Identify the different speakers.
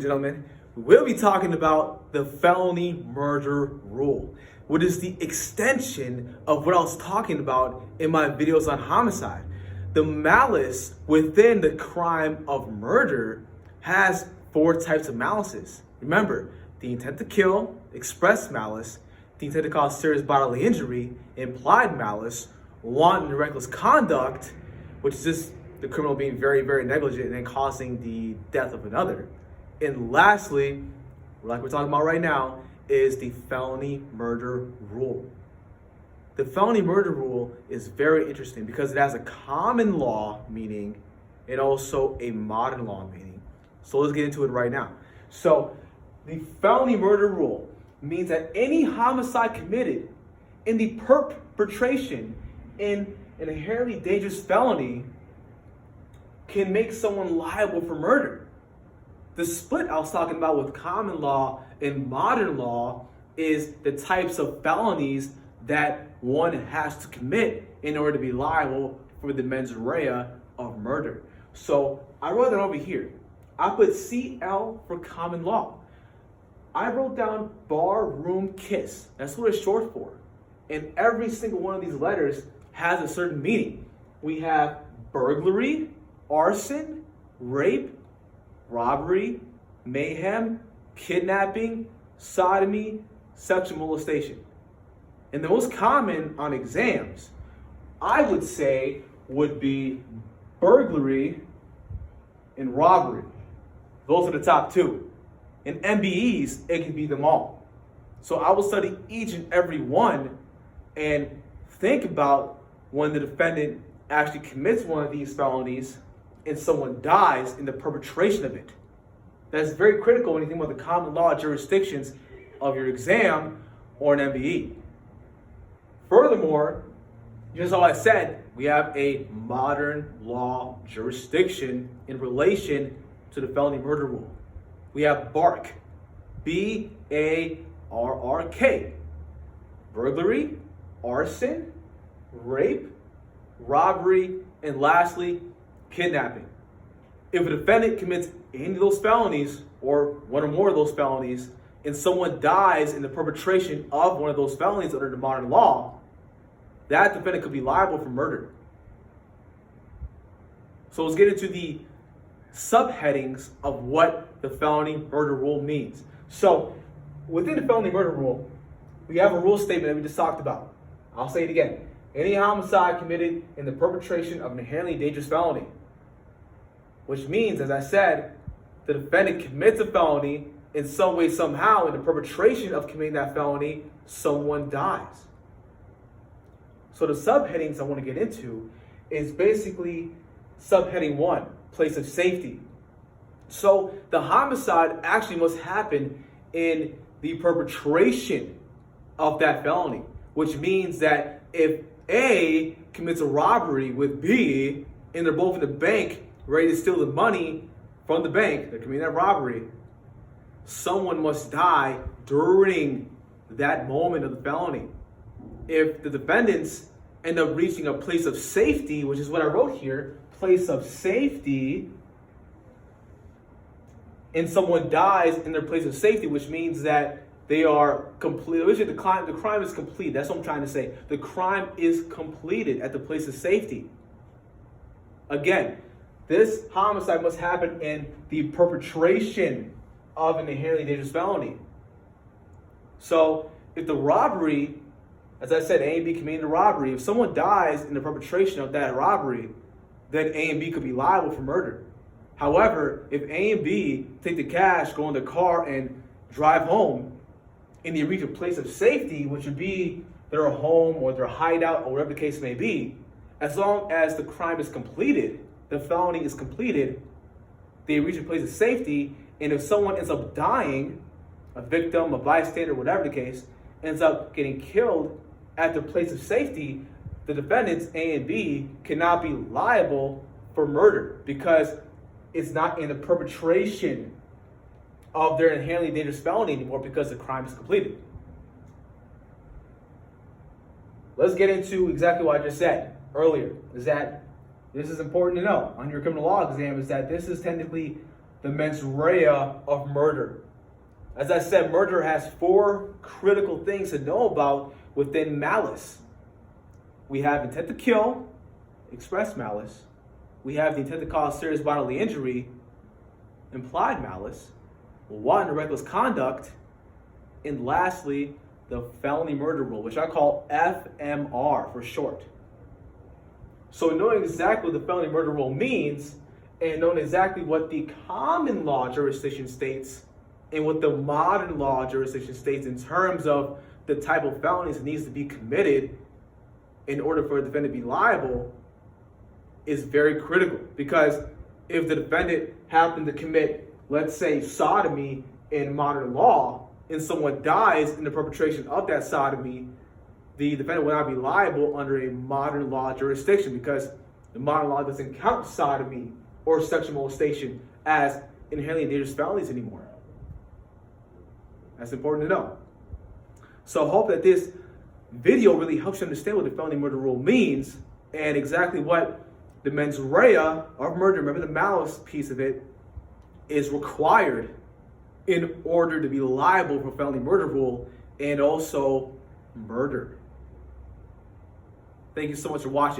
Speaker 1: Gentlemen, we will be talking about the felony murder rule, which is the extension of what I was talking about in my videos on homicide. The malice within the crime of murder has 4 types of malices. Remember, the intent to kill, express malice, the intent to cause serious bodily injury, implied malice, wanton and reckless conduct, which is just the criminal being very, very negligent and causing the death of another. And lastly, like we're talking about right now, is the felony murder rule. The felony murder rule is very interesting because it has a common law meaning and also a modern law meaning. So let's get into it right now. So the felony murder rule means that any homicide committed in the perpetration in an inherently dangerous felony can make someone liable for murder. The split I was talking about with common law and modern law is the types of felonies that one has to commit in order to be liable for the mens rea of murder. So I wrote that over here. I put CL for common law. I wrote down bar room kiss. That's what it's short for. And every single one of these letters has a certain meaning. We have burglary, arson, rape, robbery, mayhem, kidnapping, sodomy, sexual molestation. And the most common on exams, I would say, would be burglary and robbery. Those are the top 2. In MBEs, it can be them all. So I will study each and every one and think about when the defendant actually commits one of these felonies and someone dies in the perpetration of it. That's very critical when you think about the common law jurisdictions of your exam or an MBE. Furthermore, just how I said, we have a modern law jurisdiction in relation to the felony murder rule. We have BARK, B-A-R-R-K, burglary, arson, rape, robbery, and lastly, kidnapping. If a defendant commits any of those felonies or one or more of those felonies and someone dies in the perpetration of one of those felonies under the modern law, that defendant could be liable for murder. So let's get into the subheadings of what the felony murder rule means. So within the felony murder rule, we have a rule statement that we just talked about. I'll say it again. Any homicide committed in the perpetration of an inherently dangerous felony, which means, as I said, the defendant commits a felony in some way, somehow, in the perpetration of committing that felony, someone dies. So the subheadings I want to get into is basically subheading 1, place of safety. So the homicide actually must happen in the perpetration of that felony, which means that if A commits a robbery with B and they're both in the bank ready to steal the money from the bank, they're committing that robbery, someone must die during that moment of the felony. If the defendants end up reaching a place of safety, which is what I wrote here, place of safety, and someone dies in their place of safety, which means that they are complete. The crime is complete. That's what I'm trying to say. The crime is completed at the place of safety. Again, this homicide must happen in the perpetration of an inherently dangerous felony. So if the robbery, as I said, A and B committed a robbery, if someone dies in the perpetration of that robbery, then A and B could be liable for murder. However, if A and B take the cash, go in the car, and drive home, and they reach a place of safety, which would be their home or their hideout or whatever the case may be, as long as the crime is completed, the felony is completed, they reach a place of safety, and if someone ends up dying, a victim, a bystander, whatever the case, ends up getting killed at their place of safety, the defendants, A and B, cannot be liable for murder because it's not in the perpetration of their inherently dangerous felony anymore because the crime is completed. Let's get into exactly what I just said earlier, is that this is important to know on your criminal law exam, is that this is technically the mens rea of murder. As I said, murder has 4 critical things to know about within malice. We have intent to kill, express malice. We have the intent to cause serious bodily injury, implied malice, wanton or reckless conduct, and lastly, the felony murder rule, which I call FMR for short. So knowing exactly what the felony murder rule means, and knowing exactly what the common law jurisdiction states and what the modern law jurisdiction states in terms of the type of felonies that needs to be committed in order for a defendant to be liable is very critical. Because if the defendant happened to commit, let's say, sodomy in modern law, and someone dies in the perpetration of that sodomy, the defendant will not be liable under a modern law jurisdiction, because the modern law doesn't count sodomy or sexual molestation as inherently dangerous felonies anymore. That's important to know. So I hope that this video really helps you understand what the felony murder rule means and exactly what the mens rea of murder, remember the malice piece of it, is required in order to be liable for felony murder rule and also murder. Thank you so much for watching.